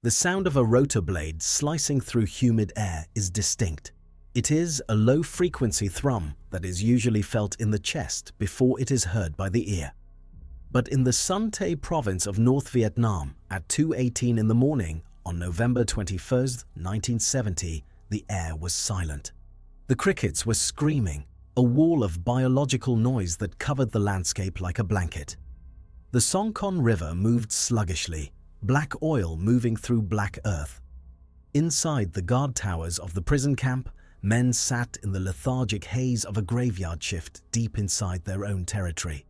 The sound of a rotor blade slicing through humid air is distinct. It is a low-frequency thrum that is usually felt in the chest before it is heard by the ear. But in the Son Tay province of North Vietnam at 2:18 in the morning on November 21, 1970, the air was silent. The crickets were screaming, a wall of biological noise that covered the landscape like a blanket. The Songkhon River moved sluggishly, black oil moving through black earth. Inside the guard towers of the prison camp, men sat in the lethargic haze of a graveyard shift deep inside their own territory.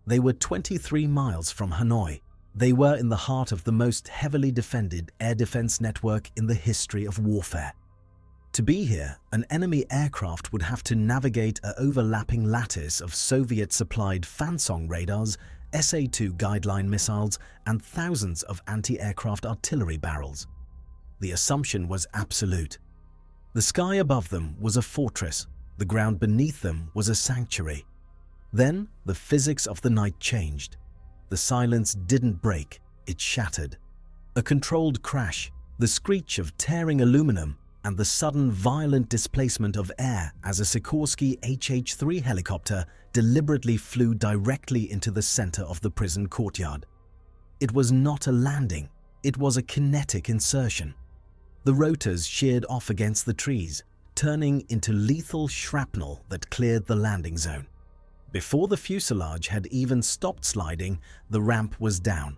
They were 23 miles from Hanoi. They were in the heart of the most heavily defended air defense network in the history of warfare. To be here, an enemy aircraft would have to navigate an overlapping lattice of Soviet-supplied Fansong radars, SA-2 guideline missiles, and thousands of anti-aircraft artillery barrels. The assumption was absolute. The sky above them was a fortress, the ground beneath them was a sanctuary. Then, the physics of the night changed. The silence didn't break, it shattered. A controlled crash, the screech of tearing aluminum, and the sudden violent displacement of air as a Sikorsky HH-3 helicopter deliberately flew directly into the center of the prison courtyard. It was not a landing, it was a kinetic insertion. The rotors sheared off against the trees, turning into lethal shrapnel that cleared the landing zone. Before the fuselage had even stopped sliding, the ramp was down.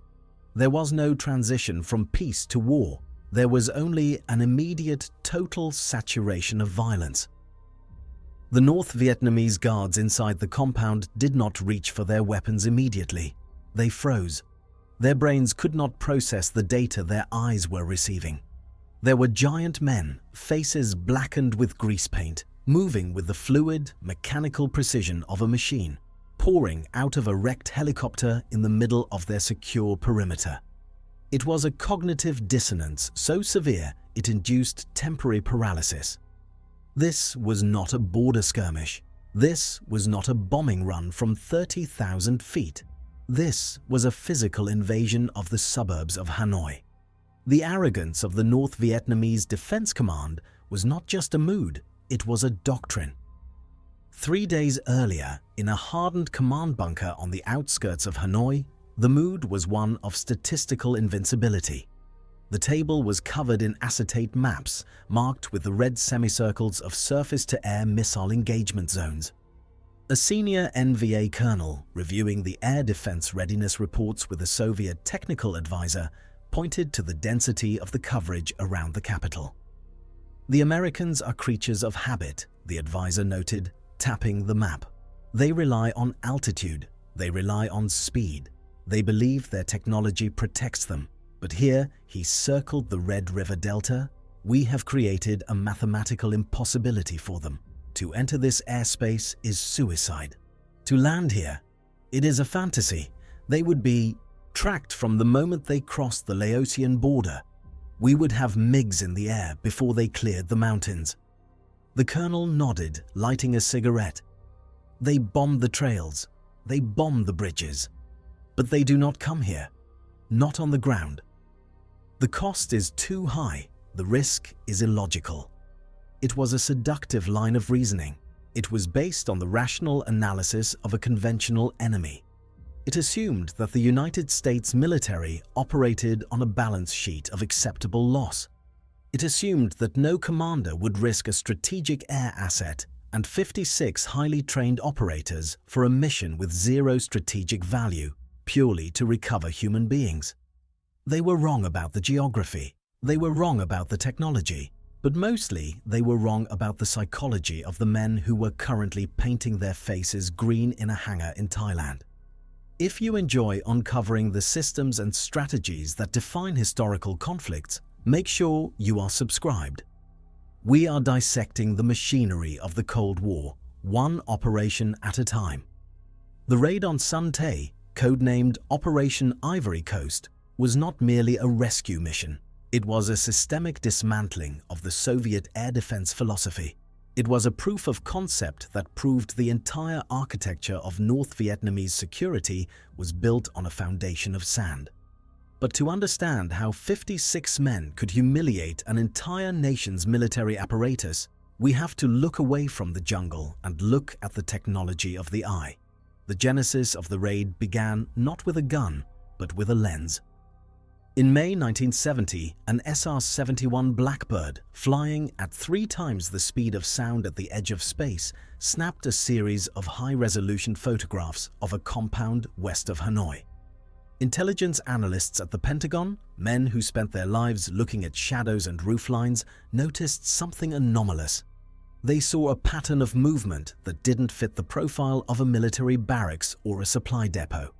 There was no transition from peace to war. There was only an immediate, total saturation of violence. The North Vietnamese guards inside the compound did not reach for their weapons immediately. They froze. Their brains could not process the data their eyes were receiving. There were giant men, faces blackened with grease paint, moving with the fluid, mechanical precision of a machine, pouring out of a wrecked helicopter in the middle of their secure perimeter. It was a cognitive dissonance so severe it induced temporary paralysis. This was not a border skirmish. This was not a bombing run from 30,000 feet. This was a physical invasion of the suburbs of Hanoi. The arrogance of the North Vietnamese Defense Command was not just a mood, it was a doctrine. 3 days earlier, in a hardened command bunker on the outskirts of Hanoi, the mood was one of statistical invincibility. The table was covered in acetate maps, marked with the red semicircles of surface-to-air missile engagement zones. A senior NVA colonel, reviewing the air defense readiness reports with a Soviet technical advisor, pointed to the density of the coverage around the capital. The Americans are creatures of habit, the advisor noted, tapping the map. They rely on altitude, they rely on speed. They believe their technology protects them. But here, he circled the Red River Delta. We have created a mathematical impossibility for them. To enter this airspace is suicide. To land here, it is a fantasy. They would be tracked from the moment they crossed the Laotian border. We would have MiGs in the air before they cleared the mountains. The colonel nodded, lighting a cigarette. They bomb the trails. They bomb the bridges. But they do not come here. Not on the ground. The cost is too high. The risk is illogical. It was a seductive line of reasoning. It was based on the rational analysis of a conventional enemy. It assumed that the United States military operated on a balance sheet of acceptable loss. It assumed that no commander would risk a strategic air asset and 56 highly trained operators for a mission with zero strategic value, purely to recover human beings. They were wrong about the geography. They were wrong about the technology. But mostly, they were wrong about the psychology of the men who were currently painting their faces green in a hangar in Thailand. If you enjoy uncovering the systems and strategies that define historical conflicts, make sure you are subscribed. We are dissecting the machinery of the Cold War, one operation at a time. The raid on Son Tay, codenamed Operation Ivory Coast, was not merely a rescue mission. It was a systemic dismantling of the Soviet air defense philosophy. It was a proof of concept that proved the entire architecture of North Vietnamese security was built on a foundation of sand. But to understand how 56 men could humiliate an entire nation's military apparatus, we have to look away from the jungle and look at the technology of the eye. The genesis of the raid began not with a gun, but with a lens. In May 1970, an SR-71 Blackbird, flying at 3 times the speed of sound at the edge of space, snapped a series of high-resolution photographs of a compound west of Hanoi. Intelligence analysts at the Pentagon, men who spent their lives looking at shadows and rooflines, noticed something anomalous. They saw a pattern of movement that didn't fit the profile of a military barracks or a supply depot.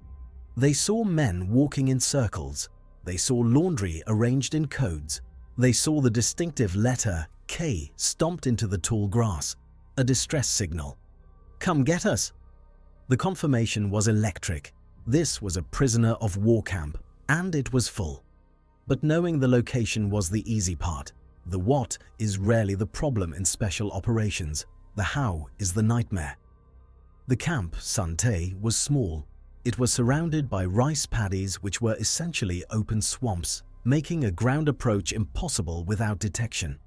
They saw men walking in circles. They saw laundry arranged in codes. They saw the distinctive letter K stomped into the tall grass, a distress signal. "Come get us!" The confirmation was electric. This was a prisoner of war camp, and it was full. But knowing the location was the easy part. The what is rarely the problem in special operations. The how is the nightmare. The camp, Sun Tay, was small. It was surrounded by rice paddies which were essentially open swamps, making a ground approach impossible without detection.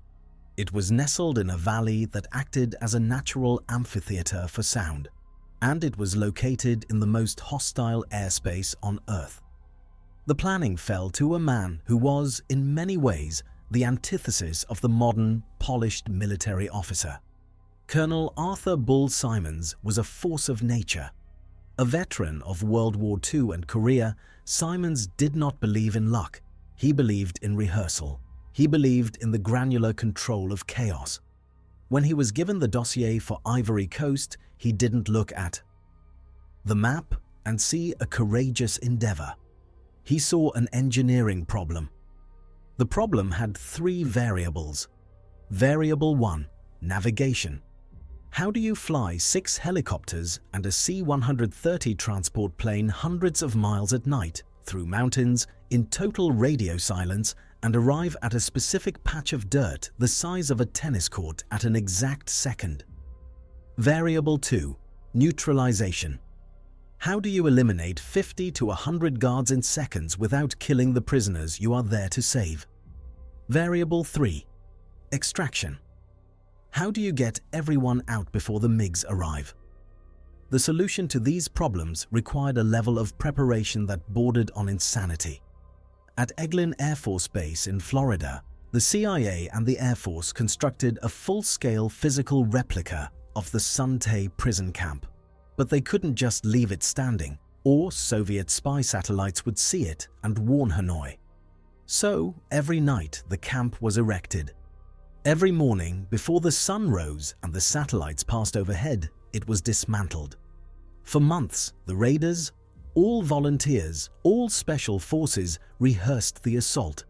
It was nestled in a valley that acted as a natural amphitheater for sound, and it was located in the most hostile airspace on Earth. The planning fell to a man who was, in many ways, the antithesis of the modern, polished military officer. Colonel Arthur Bull Simons was a force of nature. A veteran of World War II and Korea, Simons did not believe in luck. He believed in rehearsal. He believed in the granular control of chaos. When he was given the dossier for Ivory Coast, he didn't look at the map and see a courageous endeavor. He saw an engineering problem. The problem had 3 variables. Variable 1, navigation. How do you fly 6 helicopters and a C-130 transport plane hundreds of miles at night, through mountains, in total radio silence, and arrive at a specific patch of dirt the size of a tennis court at an exact second? Variable 2, neutralization. How do you eliminate 50 to 100 guards in seconds without killing the prisoners you are there to save? Variable 3, extraction. How do you get everyone out before the MiGs arrive? The solution to these problems required a level of preparation that bordered on insanity. At Eglin Air Force Base in Florida, the CIA and the Air Force constructed a full-scale physical replica of the Sun Tay prison camp. But they couldn't just leave it standing, or Soviet spy satellites would see it and warn Hanoi. So, every night the camp was erected. Every morning, before the sun rose and the satellites passed overhead, it was dismantled. For months, the raiders, all volunteers, all special forces, rehearsed the assault.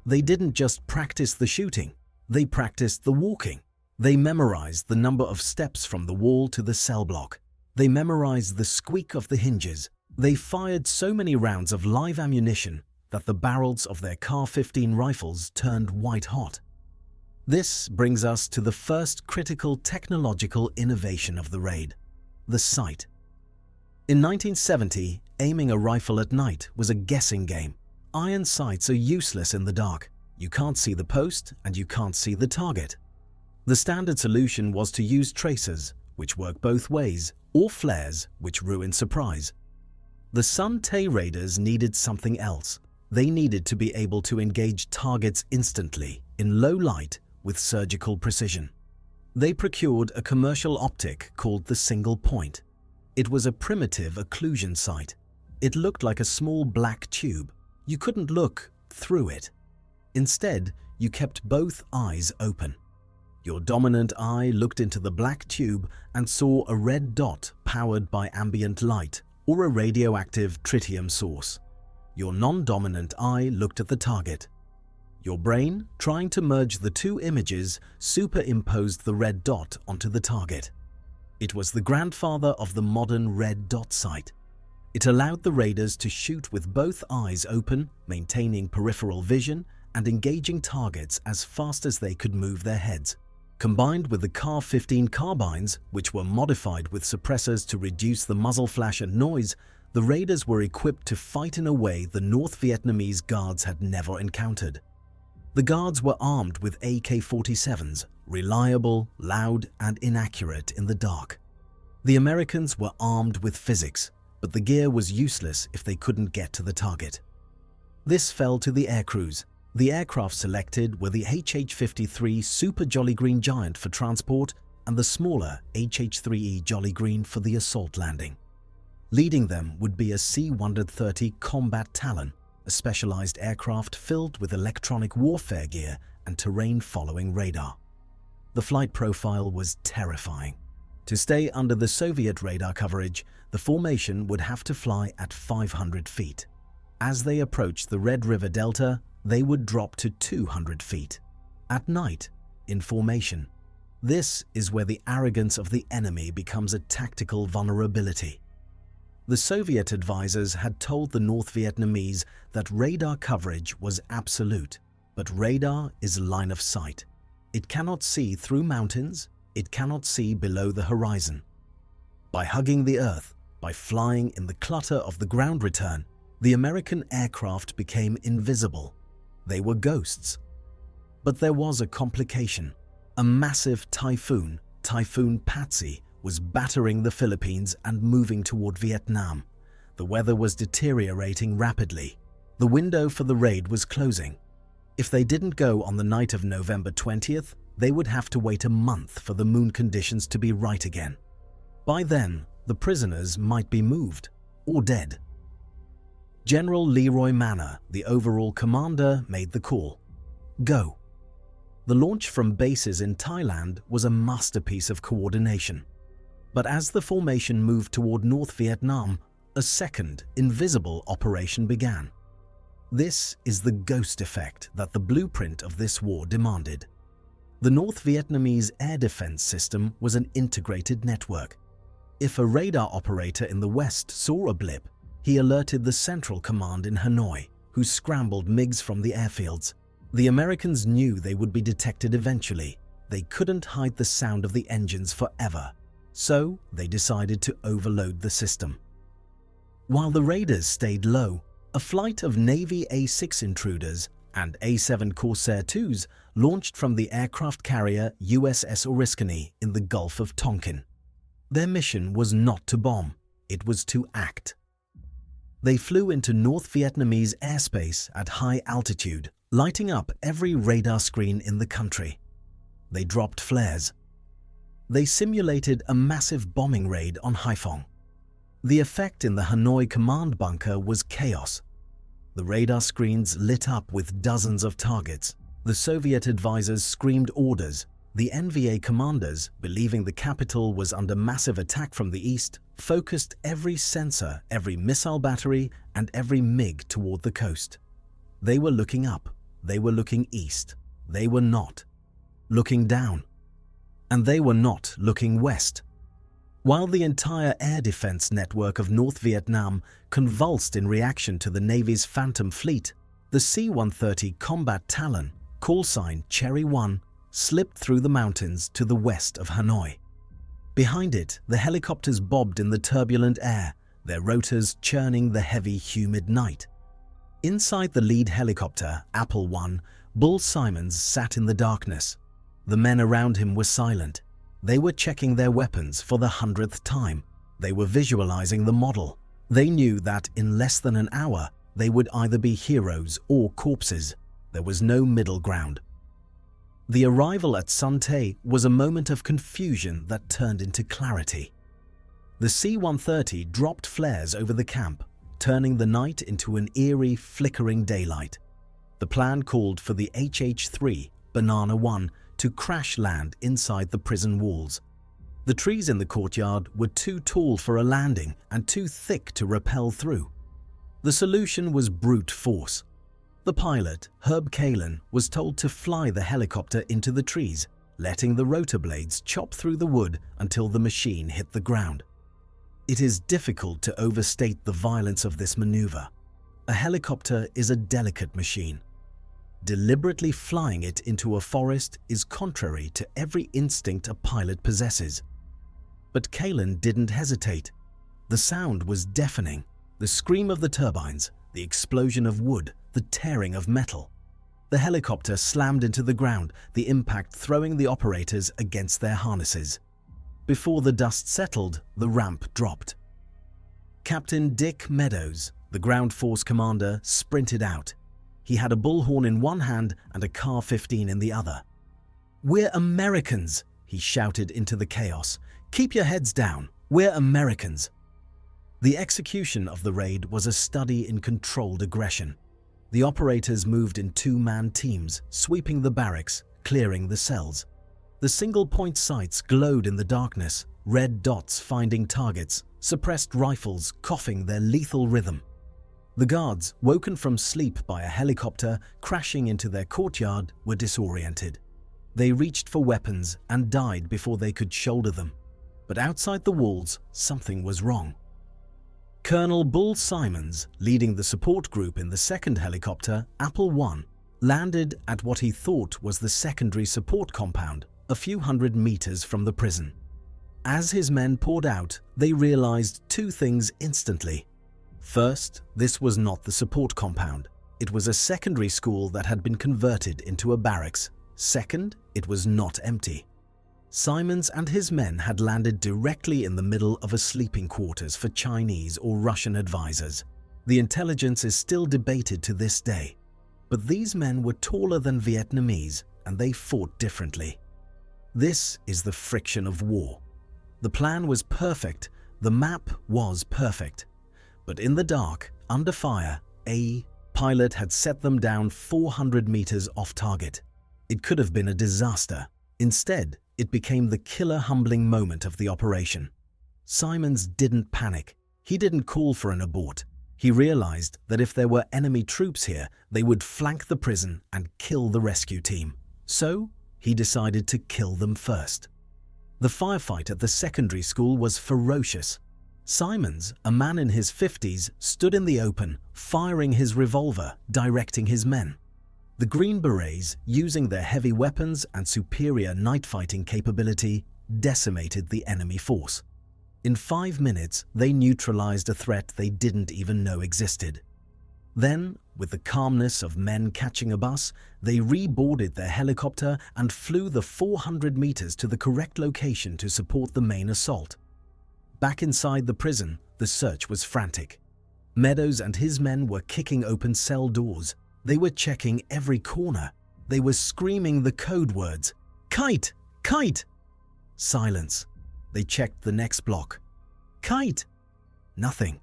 They didn't just practice the shooting, they practiced the walking. They memorized the number of steps from the wall to the cell block. They memorized the squeak of the hinges. They fired so many rounds of live ammunition that the barrels of their Car-15 rifles turned white hot. This brings us to the first critical technological innovation of the raid, the sight. In 1970, aiming a rifle at night was a guessing game. Iron sights are useless in the dark. You can't see the post and you can't see the target. The standard solution was to use tracers, which work both ways, or flares, which ruin surprise. The Sun Tay raiders needed something else. They needed to be able to engage targets instantly, in low light, with surgical precision. They procured a commercial optic called the single point. It was a primitive occlusion sight. It looked like a small black tube. You couldn't look through it. Instead, you kept both eyes open. Your dominant eye looked into the black tube and saw a red dot powered by ambient light or a radioactive tritium source. Your non-dominant eye looked at the target. Your brain, trying to merge the 2 images, superimposed the red dot onto the target. It was the grandfather of the modern red dot sight. It allowed the raiders to shoot with both eyes open, maintaining peripheral vision and engaging targets as fast as they could move their heads. Combined with the Car-15 carbines, which were modified with suppressors to reduce the muzzle flash and noise, The raiders were equipped to fight in a way the North Vietnamese guards had never encountered. The guards were armed with AK-47s, reliable, loud, and inaccurate in the dark. The Americans were armed with physics, but the gear was useless if they couldn't get to the target. This fell to the air crews. The aircraft selected were the HH-53 Super Jolly Green Giant for transport and the smaller HH-3E Jolly Green for the assault landing. Leading them would be a C-130 Combat Talon, a specialized aircraft filled with electronic warfare gear and terrain-following radar. The flight profile was terrifying. To stay under the Soviet radar coverage, the formation would have to fly at 500 feet. As they approached the Red River Delta, they would drop to 200 feet. At night, in formation. This is where the arrogance of the enemy becomes a tactical vulnerability. The Soviet advisors had told the North Vietnamese that radar coverage was absolute, but radar is line of sight. It cannot see through mountains, it cannot see below the horizon. By hugging the earth, by flying in the clutter of the ground return, the American aircraft became invisible. They were ghosts. But there was a complication. A massive typhoon, Typhoon Patsy, was battering the Philippines and moving toward Vietnam. The weather was deteriorating rapidly. The window for the raid was closing. If they didn't go on the night of November 20th, they would have to wait a month for the moon conditions to be right again. By then, the prisoners might be moved or dead. General Leroy Manor, the overall commander, made the call. Go. The launch from bases in Thailand was a masterpiece of coordination. But as the formation moved toward North Vietnam, a second, invisible operation began. This is the ghost effect that the blueprint of this war demanded. The North Vietnamese air defense system was an integrated network. If a radar operator in the west saw a blip, he alerted the Central Command in Hanoi, who scrambled MiGs from the airfields. The Americans knew they would be detected eventually. They couldn't hide the sound of the engines forever, so they decided to overload the system. While the raiders stayed low, a flight of Navy A-6 intruders and A-7 Corsair IIs launched from the aircraft carrier USS Oriskany in the Gulf of Tonkin. Their mission was not to bomb, it was to act. They flew into North Vietnamese airspace at high altitude, lighting up every radar screen in the country. They dropped flares. They simulated a massive bombing raid on Haiphong. The effect in the Hanoi command bunker was chaos. The radar screens lit up with dozens of targets. The Soviet advisors screamed orders. The NVA commanders, believing the capital was under massive attack from the east, focused every sensor, every missile battery, and every MiG toward the coast. They were looking up. They were looking east. They were not looking down. And they were not looking west. While the entire air defense network of North Vietnam convulsed in reaction to the Navy's Phantom Fleet, the C-130 Combat Talon, call sign Cherry 1, slipped through the mountains to the west of Hanoi. Behind it, the helicopters bobbed in the turbulent air, their rotors churning the heavy, humid night. Inside the lead helicopter, Apple 1, Bull Simons sat in the darkness. The men around him were silent. They were checking their weapons for the 100th time. They were visualizing the model. They knew that in less than an hour, they would either be heroes or corpses. There was no middle ground. The arrival at Son Tay was a moment of confusion that turned into clarity. The C-130 dropped flares over the camp, turning the night into an eerie, flickering daylight. The plan called for the HH-3, Banana 1, to crash land inside the prison walls. The trees in the courtyard were too tall for a landing and too thick to rappel through. The solution was brute force. The pilot, Herb Kalin, was told to fly the helicopter into the trees, letting the rotor blades chop through the wood until the machine hit the ground. It is difficult to overstate the violence of this maneuver. A helicopter is a delicate machine. Deliberately flying it into a forest is contrary to every instinct a pilot possesses. But Kalin didn't hesitate. The sound was deafening. The scream of the turbines, the explosion of wood, the tearing of metal. The helicopter slammed into the ground, the impact throwing the operators against their harnesses. Before the dust settled, the ramp dropped. Captain Dick Meadows, the ground force commander, sprinted out. He had a bullhorn in one hand and a Car-15 in the other. "We're Americans," he shouted into the chaos. "Keep your heads down. We're Americans." The execution of the raid was a study in controlled aggression. The operators moved in two-man teams, sweeping the barracks, clearing the cells. The single-point sights glowed in the darkness, red dots finding targets, suppressed rifles coughing their lethal rhythm. The guards, woken from sleep by a helicopter crashing into their courtyard, were disoriented. They reached for weapons and died before they could shoulder them. But outside the walls, something was wrong. Colonel Bull Simons, leading the support group in the second helicopter, Apple 1, landed at what he thought was the secondary support compound, a few hundred meters from the prison. As his men poured out, they realized two things instantly. First, this was not the support compound. It was a secondary school that had been converted into a barracks. Second, it was not empty. Simons and his men had landed directly in the middle of a sleeping quarters for Chinese or Russian advisors. The intelligence is still debated to this day. But these men were taller than Vietnamese, and they fought differently. This is the friction of war. The plan was perfect, the map was perfect. But in the dark, under fire, a pilot had set them down 400 meters off target. It could have been a disaster. Instead, it became the killer humbling moment of the operation. Simons didn't panic. He didn't call for an abort. He realized that if there were enemy troops here, they would flank the prison and kill the rescue team. So, he decided to kill them first. The firefight at the secondary school was ferocious. Simons, a man in his 50s, stood in the open, firing his revolver, directing his men. The Green Berets, using their heavy weapons and superior night-fighting capability, decimated the enemy force. In 5 minutes, they neutralized a threat they didn't even know existed. Then, with the calmness of men catching a bus, they reboarded their helicopter and flew the 400 meters to the correct location to support the main assault. Back inside the prison, the search was frantic. Meadows and his men were kicking open cell doors. They were checking every corner. They were screaming the code words. "Kite! Kite!" Silence. They checked the next block. "Kite!" Nothing.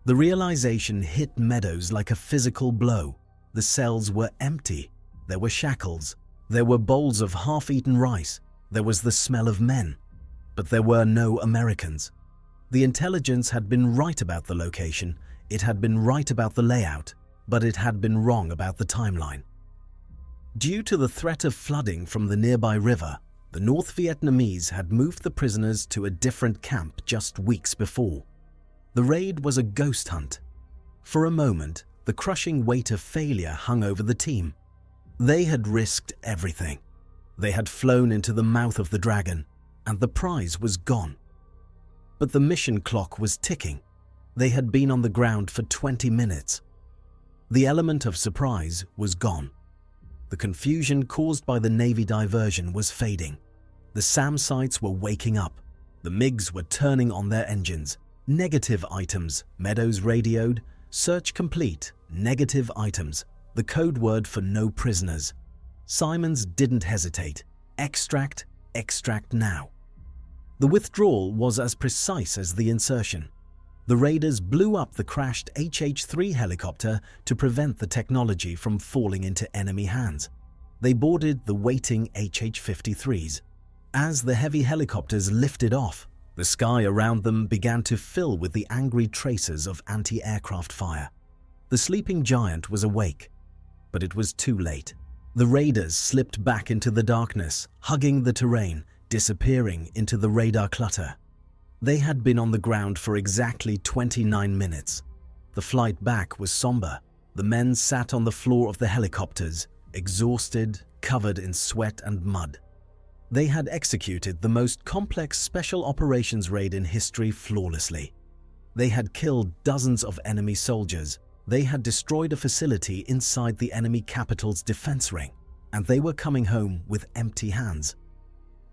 The realization hit Meadows like a physical blow. The cells were empty. There were shackles. There were bowls of half-eaten rice. There was the smell of men. But there were no Americans. The intelligence had been right about the location. It had been right about the layout. But it had been wrong about the timeline. Due to the threat of flooding from the nearby river, the North Vietnamese had moved the prisoners to a different camp just weeks before. The raid was a ghost hunt. For a moment, the crushing weight of failure hung over the team. They had risked everything. They had flown into the mouth of the dragon, and the prize was gone. But the mission clock was ticking. They had been on the ground for 20 minutes. The element of surprise was gone. The confusion caused by the Navy diversion was fading. The SAM sites were waking up. The MiGs were turning on their engines. Negative items, Meadows radioed. Search complete, negative items. The code word for no prisoners. Simons didn't hesitate. Extract, extract now. The withdrawal was as precise as the insertion. The raiders blew up the crashed HH-3 helicopter to prevent the technology from falling into enemy hands. They boarded the waiting HH-53s. As the heavy helicopters lifted off, the sky around them began to fill with the angry tracers of anti-aircraft fire. The sleeping giant was awake, but it was too late. The raiders slipped back into the darkness, hugging the terrain, disappearing into the radar clutter. They had been on the ground for exactly 29 minutes. The flight back was somber. The men sat on the floor of the helicopters, exhausted, covered in sweat and mud. They had executed the most complex special operations raid in history flawlessly. They had killed dozens of enemy soldiers. They had destroyed a facility inside the enemy capital's defense ring, and they were coming home with empty hands.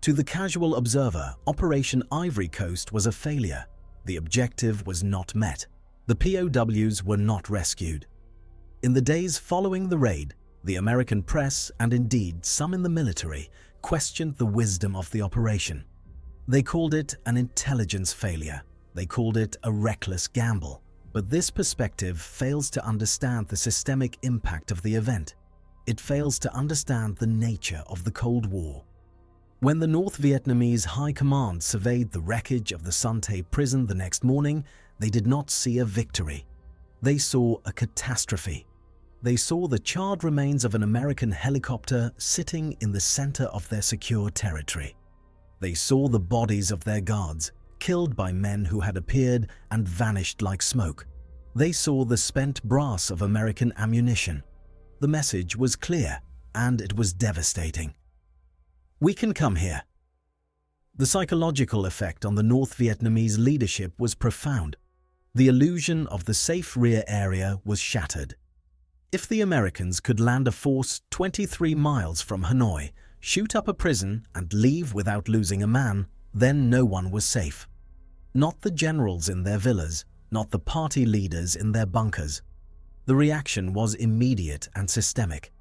To the casual observer, Operation Ivory Coast was a failure. The objective was not met. The POWs were not rescued. In the days following the raid, the American press, and indeed some in the military, questioned the wisdom of the operation. They called it an intelligence failure. They called it a reckless gamble. But this perspective fails to understand the systemic impact of the event. It fails to understand the nature of the Cold War. When the North Vietnamese High Command surveyed the wreckage of the Son Tay prison the next morning, they did not see a victory. They saw a catastrophe. They saw the charred remains of an American helicopter sitting in the center of their secure territory. They saw the bodies of their guards, killed by men who had appeared and vanished like smoke. They saw the spent brass of American ammunition. The message was clear, and it was devastating. We can come here. The psychological effect on the North Vietnamese leadership was profound. The illusion of the safe rear area was shattered. If the Americans could land a force 23 miles from Hanoi, shoot up a prison, and leave without losing a man, then no one was safe. Not the generals in their villas, not the party leaders in their bunkers. The reaction was immediate and systemic.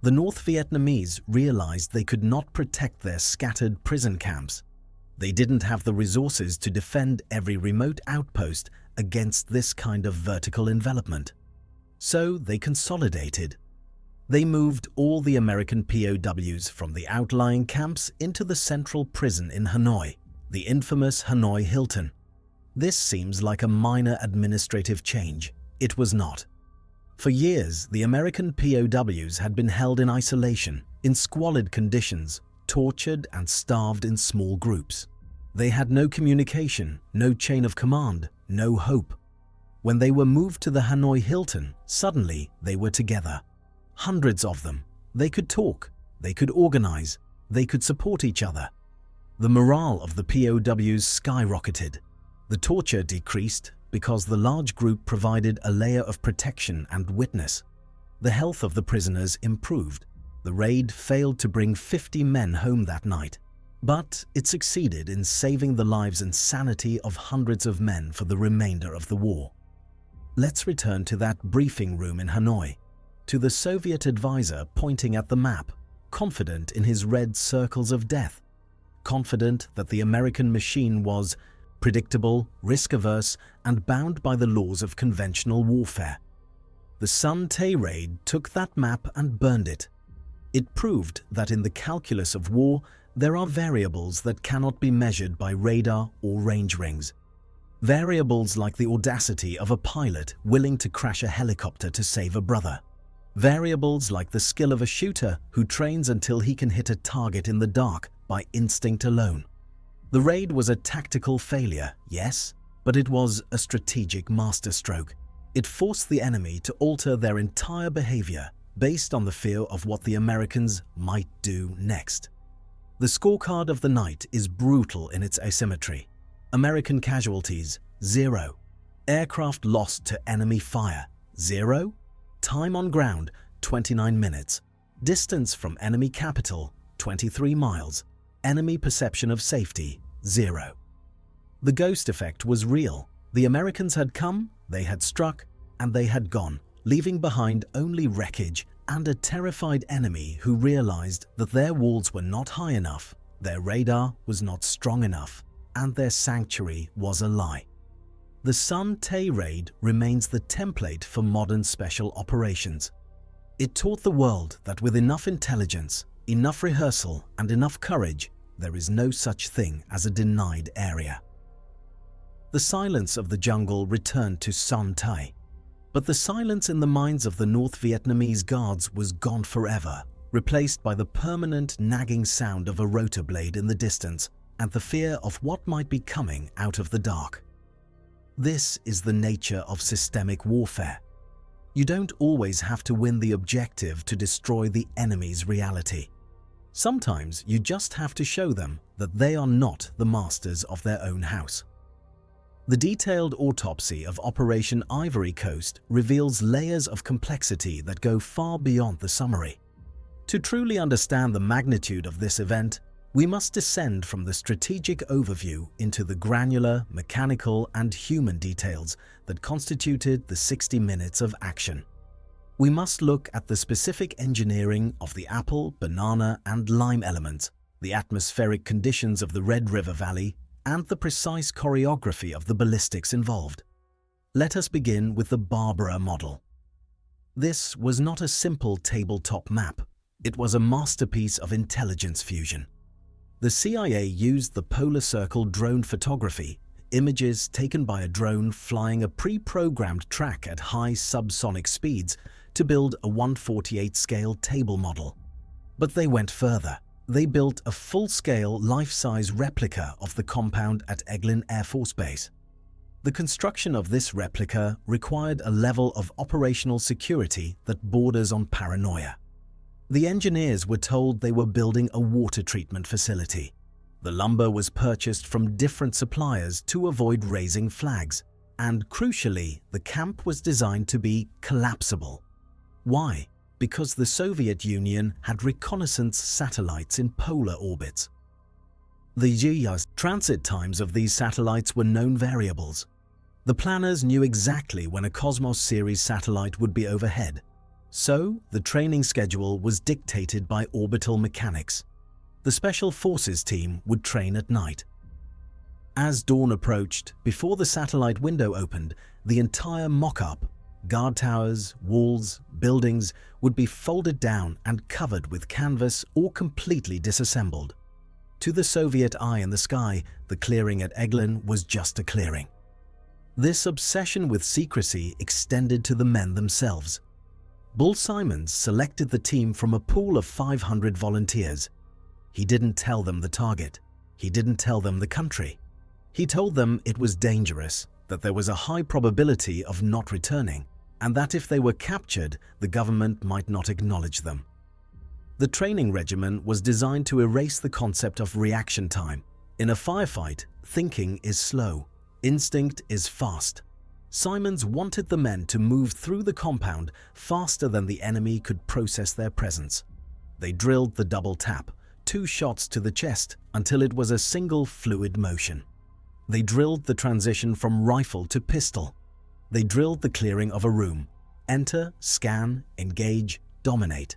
The North Vietnamese realized they could not protect their scattered prison camps. They didn't have the resources to defend every remote outpost against this kind of vertical envelopment. So they consolidated. They moved all the American POWs from the outlying camps into the central prison in Hanoi, the infamous Hanoi Hilton. This seems like a minor administrative change. It was not. For years, the American POWs had been held in isolation, in squalid conditions, tortured and starved in small groups. They had no communication, no chain of command, no hope. When they were moved to the Hanoi Hilton, suddenly they were together. Hundreds of them. They could talk, they could organize, they could support each other. The morale of the POWs skyrocketed. The torture decreased because the large group provided a layer of protection and witness. The health of the prisoners improved. The raid failed to bring 50 men home that night, but it succeeded in saving the lives and sanity of hundreds of men for the remainder of the war. Let's return to that briefing room in Hanoi, to the Soviet advisor pointing at the map, confident in his red circles of death, confident that the American machine was predictable, risk-averse, and bound by the laws of conventional warfare. The Son Tay raid took that map and burned it. It proved that in the calculus of war, there are variables that cannot be measured by radar or range rings. Variables like the audacity of a pilot willing to crash a helicopter to save a brother. Variables like the skill of a shooter who trains until he can hit a target in the dark by instinct alone. The raid was a tactical failure, yes, but it was a strategic masterstroke. It forced the enemy to alter their entire behavior based on the fear of what the Americans might do next. The scorecard of the night is brutal in its asymmetry. American casualties, 0. Aircraft lost to enemy fire, 0. Time on ground, 29 minutes. Distance from enemy capital, 23 miles. Enemy perception of safety, 0. The ghost effect was real. The Americans had come, they had struck, and they had gone, leaving behind only wreckage and a terrified enemy who realized that their walls were not high enough, their radar was not strong enough, and their sanctuary was a lie. The Son Tay raid remains the template for modern special operations. It taught the world that with enough intelligence, enough rehearsal, and enough courage, there is no such thing as a denied area. The silence of the jungle returned to Son Tay. But the silence in the minds of the North Vietnamese guards was gone forever, replaced by the permanent nagging sound of a rotor blade in the distance and the fear of what might be coming out of the dark. This is the nature of systemic warfare. You don't always have to win the objective to destroy the enemy's reality. Sometimes you just have to show them that they are not the masters of their own house. The detailed autopsy of Operation Ivory Coast reveals layers of complexity that go far beyond the summary. To truly understand the magnitude of this event, we must descend from the strategic overview into the granular, mechanical, and human details that constituted the 60 minutes of action. We must look at the specific engineering of the apple, banana, and lime elements, the atmospheric conditions of the Red River Valley, and the precise choreography of the ballistics involved. Let us begin with the Barbara model. This was not a simple tabletop map. It was a masterpiece of intelligence fusion. The CIA used the polar circle drone photography, images taken by a drone flying a pre-programmed track at high subsonic speeds, to build a 1/48 scale table model. But they went further. They built a full-scale, life-size replica of the compound at Eglin Air Force Base. The construction of this replica required a level of operational security that borders on paranoia. The engineers were told they were building a water treatment facility. The lumber was purchased from different suppliers to avoid raising flags, and crucially, the camp was designed to be collapsible. Why? Because the Soviet Union had reconnaissance satellites in polar orbits. The GIA's transit times of these satellites were known variables. The planners knew exactly when a Cosmos series satellite would be overhead, so the training schedule was dictated by orbital mechanics. The Special Forces team would train at night. As dawn approached, before the satellite window opened, the entire mock-up, guard towers, walls, buildings, would be folded down and covered with canvas or completely disassembled. To the Soviet eye in the sky, the clearing at Eglin was just a clearing. This obsession with secrecy extended to the men themselves. Bull Simons selected the team from a pool of 500 volunteers. He didn't tell them the target. He didn't tell them the country. He told them it was dangerous, that there was a high probability of not returning, and that if they were captured, the government might not acknowledge them. The training regimen was designed to erase the concept of reaction time. In a firefight, thinking is slow, instinct is fast. Simons wanted the men to move through the compound faster than the enemy could process their presence. They drilled the double tap, 2 shots to the chest, until it was a single fluid motion. They drilled the transition from rifle to pistol. They drilled the clearing of a room. Enter, scan, engage, dominate.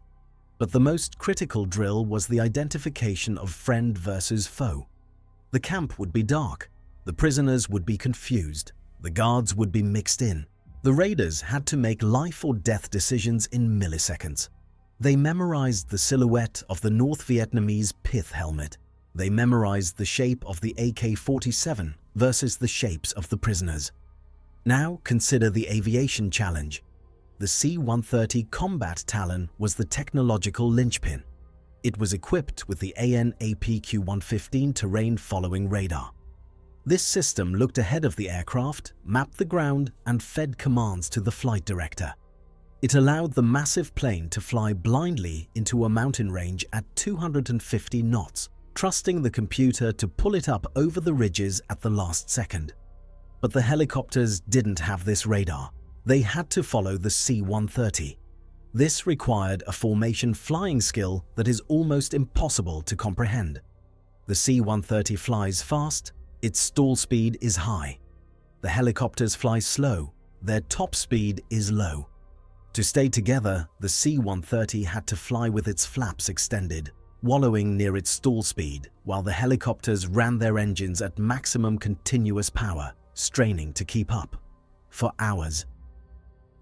But the most critical drill was the identification of friend versus foe. The camp would be dark. The prisoners would be confused. The guards would be mixed in. The raiders had to make life or death decisions in milliseconds. They memorized the silhouette of the North Vietnamese pith helmet. They memorized the shape of the AK-47 versus the shapes of the prisoners. Now consider the aviation challenge. The C-130 Combat Talon was the technological linchpin. It was equipped with the AN/APQ-115 terrain-following radar. This system looked ahead of the aircraft, mapped the ground, and fed commands to the flight director. It allowed the massive plane to fly blindly into a mountain range at 250 knots, trusting the computer to pull it up over the ridges at the last second. But the helicopters didn't have this radar. They had to follow the C-130. This required a formation flying skill that is almost impossible to comprehend. The C-130 flies fast, its stall speed is high. The helicopters fly slow, their top speed is low. To stay together, the C-130 had to fly with its flaps extended, wallowing near its stall speed, while the helicopters ran their engines at maximum continuous power, straining to keep up. For hours.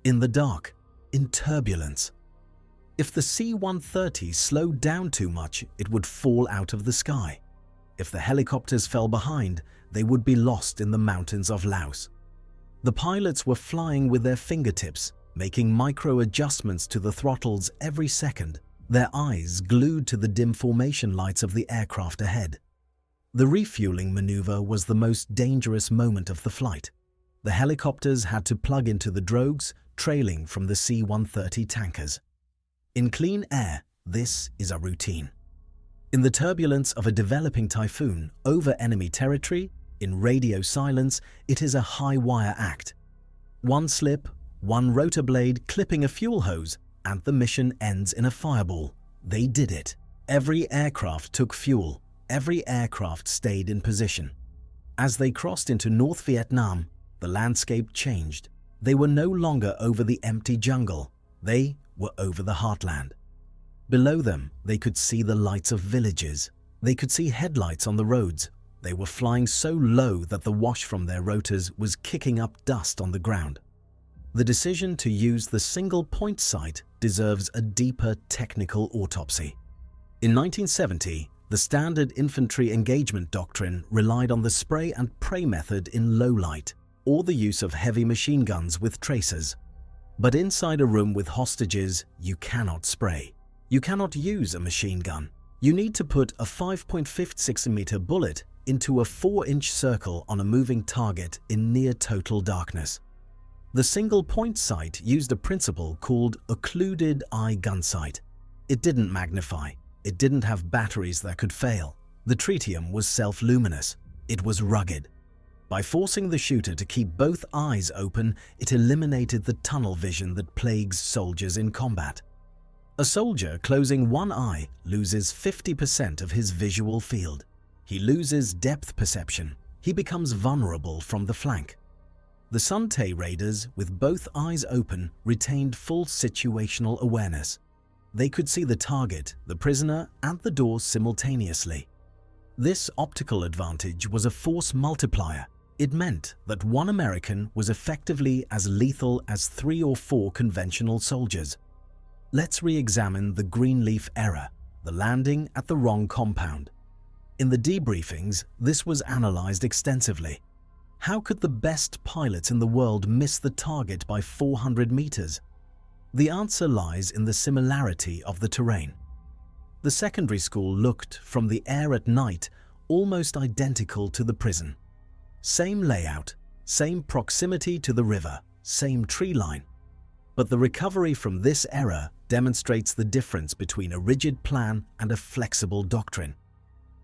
In the dark, in turbulence. If the C-130 slowed down too much, it would fall out of the sky. If the helicopters fell behind, they would be lost in the mountains of Laos. The pilots were flying with their fingertips, making micro-adjustments to the throttles every second, their eyes glued to the dim formation lights of the aircraft ahead. The refueling maneuver was the most dangerous moment of the flight. The helicopters had to plug into the drogues, trailing from the C-130 tankers. In clean air, this is a routine. In the turbulence of a developing typhoon over enemy territory, In radio silence, it is a high-wire act. One slip, one rotor blade clipping a fuel hose, and the mission ends in a fireball. They did it. Every aircraft took fuel. Every aircraft stayed in position. As they crossed into North Vietnam, the landscape changed. They were no longer over the empty jungle. They were over the heartland. Below them, they could see the lights of villages. They could see headlights on the roads. They were flying so low that the wash from their rotors was kicking up dust on the ground. The decision to use the single-point sight deserves a deeper technical autopsy. In 1970, the standard infantry engagement doctrine relied on the spray and pray method in low light, or the use of heavy machine guns with tracers. But inside a room with hostages, you cannot spray. You cannot use a machine gun. You need to put a 5.56-meter bullet into a 4-inch circle on a moving target in near total darkness. The single-point sight used a principle called occluded eye gun sight. It didn't magnify. It didn't have batteries that could fail. The tritium was self-luminous. It was rugged. By forcing the shooter to keep both eyes open, it eliminated the tunnel vision that plagues soldiers in combat. A soldier closing one eye loses 50% of his visual field. He loses depth perception. He becomes vulnerable from the flank. The Sun Tay raiders, with both eyes open, retained full situational awareness. They could see the target, the prisoner, and the door simultaneously. This optical advantage was a force multiplier. It meant that one American was effectively as lethal as 3 or 4 conventional soldiers. Let's re-examine the Greenleaf error, the landing at the wrong compound. In the debriefings, this was analyzed extensively. How could the best pilots in the world miss the target by 400 meters? The answer lies in the similarity of the terrain. The secondary school looked, from the air at night, almost identical to the prison. Same layout, same proximity to the river, same tree line. But the recovery from this error demonstrates the difference between a rigid plan and a flexible doctrine.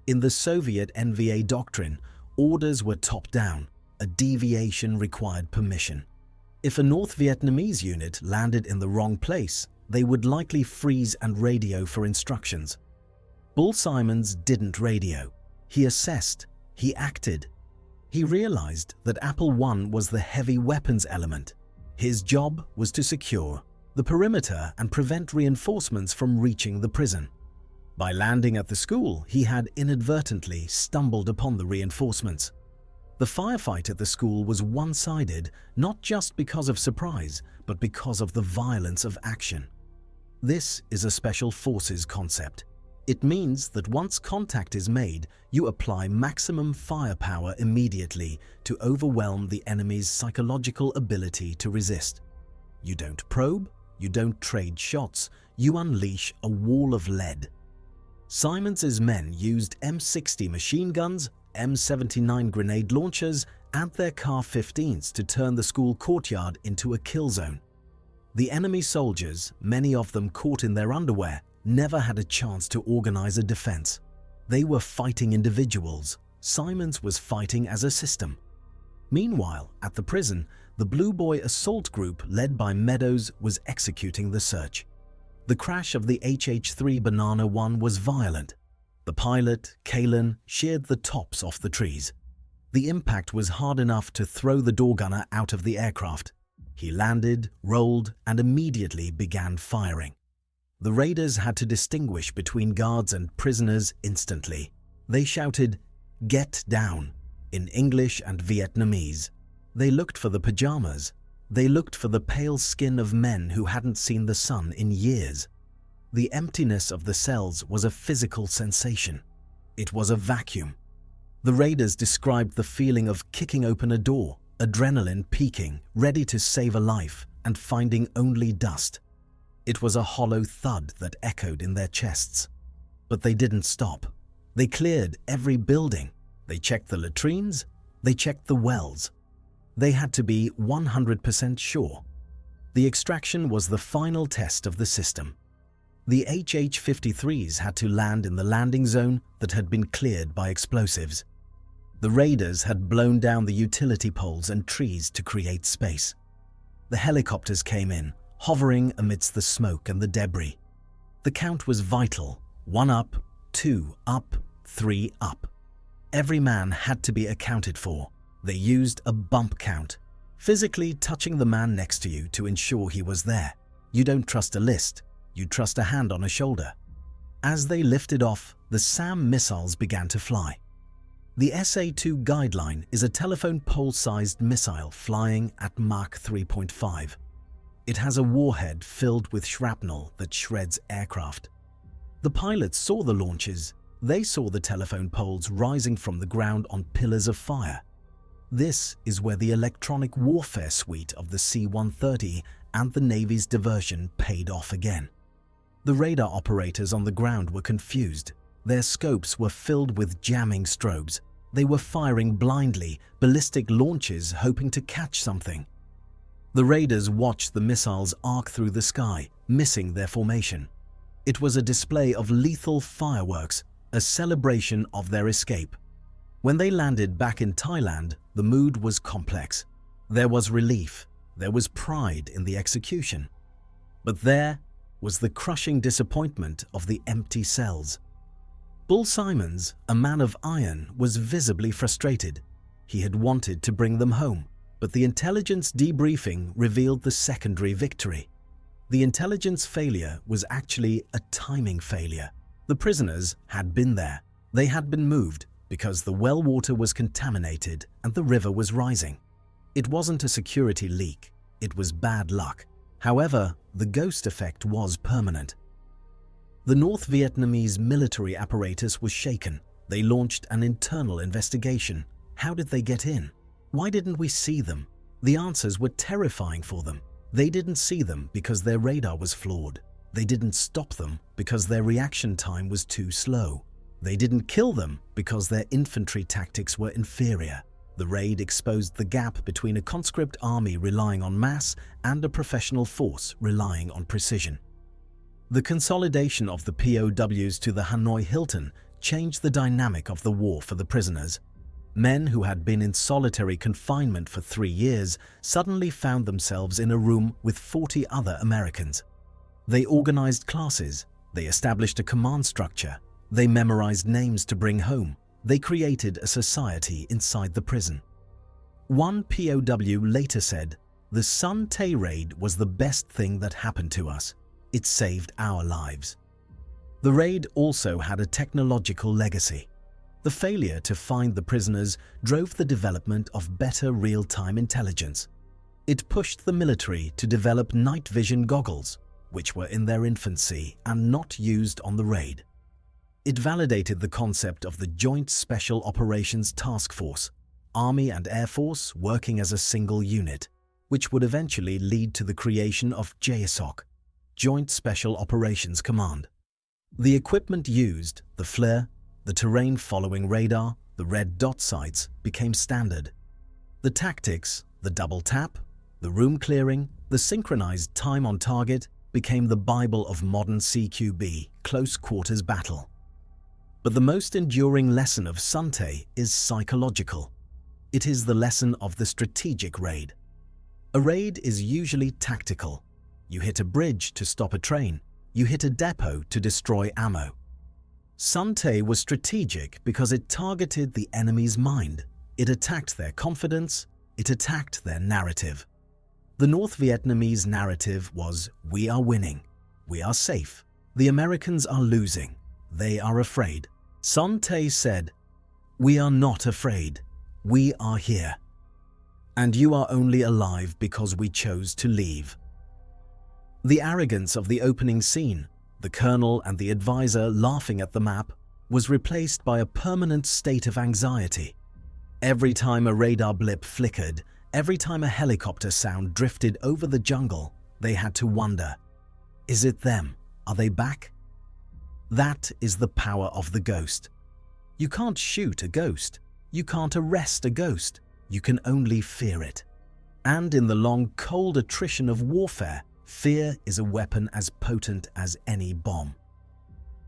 In the Soviet NVA doctrine, orders were top-down. A deviation required permission. If a North Vietnamese unit landed in the wrong place, they would likely freeze and radio for instructions. Bull Simons didn't radio. He assessed. He acted. He realized that Apple I was the heavy weapons element. His job was to secure the perimeter and prevent reinforcements from reaching the prison. By landing at the school, he had inadvertently stumbled upon the reinforcements. The firefight at the school was one-sided, not just because of surprise, but because of the violence of action. This is a special forces concept. It means that once contact is made, you apply maximum firepower immediately to overwhelm the enemy's psychological ability to resist. You don't probe, you don't trade shots, you unleash a wall of lead. Simons's men used M60 machine guns, M79 grenade launchers, and their Car-15s to turn the school courtyard into a kill zone. The enemy soldiers, many of them caught in their underwear, never had a chance to organize a defense. They were fighting individuals. Simons was fighting as a system. Meanwhile, at the prison, the Blue Boy assault group led by Meadows was executing the search. The crash of the HH-3 Banana 1 was violent. The pilot, Kalen, sheared the tops off the trees. The impact was hard enough to throw the door gunner out of the aircraft. He landed, rolled, and immediately began firing. The raiders had to distinguish between guards and prisoners instantly. They shouted, "Get down," in English and Vietnamese. They looked for the pajamas. They looked for the pale skin of men who hadn't seen the sun in years. The emptiness of the cells was a physical sensation. It was a vacuum. The raiders described the feeling of kicking open a door, adrenaline peaking, ready to save a life, and finding only dust. It was a hollow thud that echoed in their chests. But they didn't stop. They cleared every building. They checked the latrines. They checked the wells. They had to be 100% sure. The extraction was the final test of the system. The HH-53s had to land in the landing zone that had been cleared by explosives. The raiders had blown down the utility poles and trees to create space. The helicopters came in, hovering amidst the smoke and the debris. The count was vital: 1 up, 2 up, 3 up. Every man had to be accounted for. They used a bump count, physically touching the man next to you to ensure he was there. You don't trust a list, you trust a hand on a shoulder. As they lifted off, the SAM missiles began to fly. The SA-2 Guideline is a telephone pole-sized missile flying at Mach 3.5. It has a warhead filled with shrapnel that shreds aircraft. The pilots saw the launches. They saw the telephone poles rising from the ground on pillars of fire. This is where the electronic warfare suite of the C-130 and the Navy's diversion paid off again. The radar operators on the ground were confused. Their scopes were filled with jamming strobes. They were firing blindly, ballistic launches hoping to catch something. The raiders watched the missiles arc through the sky, missing their formation. It was a display of lethal fireworks, a celebration of their escape. When they landed back in Thailand, the mood was complex. There was relief, there was pride in the execution. But there was the crushing disappointment of the empty cells. Bull Simons, a man of iron, was visibly frustrated. He had wanted to bring them home, but the intelligence debriefing revealed the secondary victory. The intelligence failure was actually a timing failure. The prisoners had been there. They had been moved because the well water was contaminated and the river was rising. It wasn't a security leak. It was bad luck. However, the ghost effect was permanent. The North Vietnamese military apparatus was shaken. They launched an internal investigation. How did they get in? Why didn't we see them? The answers were terrifying for them. They didn't see them because their radar was flawed. They didn't stop them because their reaction time was too slow. They didn't kill them because their infantry tactics were inferior. The raid exposed the gap between a conscript army relying on mass and a professional force relying on precision. The consolidation of the POWs to the Hanoi Hilton changed the dynamic of the war for the prisoners. Men who had been in solitary confinement for 3 years suddenly found themselves in a room with 40 other Americans. They organized classes, they established a command structure, they memorized names to bring home, they created a society inside the prison. One POW later said, "The Son Tay raid was the best thing that happened to us. It saved our lives." The raid also had a technological legacy. The failure to find the prisoners drove the development of better real-time intelligence. It pushed the military to develop night vision goggles, which were in their infancy and not used on the raid. It validated the concept of the Joint Special Operations Task Force, Army and Air Force working as a single unit, which would eventually lead to the creation of JSOC, Joint Special Operations Command. The equipment used, the FLIR, the terrain-following radar, the red dot sights, became standard. The tactics, the double tap, the room clearing, the synchronized time on target became the Bible of modern CQB, close quarters battle. But the most enduring lesson of Son Tay is psychological. It is the lesson of the strategic raid. A raid is usually tactical. You hit a bridge to stop a train. You hit a depot to destroy ammo. Son Tay was strategic because it targeted the enemy's mind. It attacked their confidence. It attacked their narrative. The North Vietnamese narrative was, "We are winning. We are safe. The Americans are losing. They are afraid." Son Tay said, "We are not afraid. We are here. And you are only alive because we chose to leave." The arrogance of the opening scene, the colonel and the advisor laughing at the map, was replaced by a permanent state of anxiety. Every time a radar blip flickered, every time a helicopter sound drifted over the jungle, they had to wonder, is it them? Are they back? That is the power of the ghost. You can't shoot a ghost. You can't arrest a ghost. You can only fear it. And in the long, cold attrition of warfare, fear is a weapon as potent as any bomb.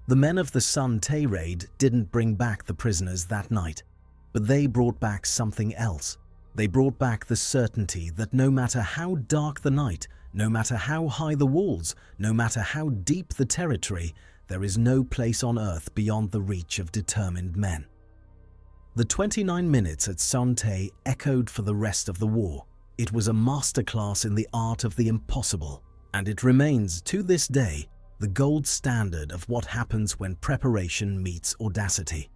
The men of the Son Tay raid didn't bring back the prisoners that night. But they brought back something else. They brought back the certainty that no matter how dark the night, no matter how high the walls, no matter how deep the territory, there is no place on earth beyond the reach of determined men. The 29 minutes at Son-Tay echoed for the rest of the war. It was a masterclass in the art of the impossible, and it remains, to this day, the gold standard of what happens when preparation meets audacity.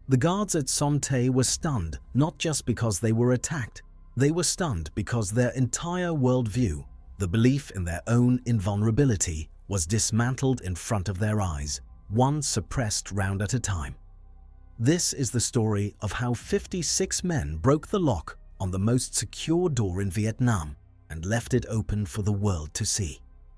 The guards at Son-Tay were stunned, not just because they were attacked. They were stunned because their entire worldview, the belief in their own invulnerability, was dismantled in front of their eyes, one suppressed round at a time. This is the story of how 56 men broke the lock on the most secure door in Vietnam and left it open for the world to see.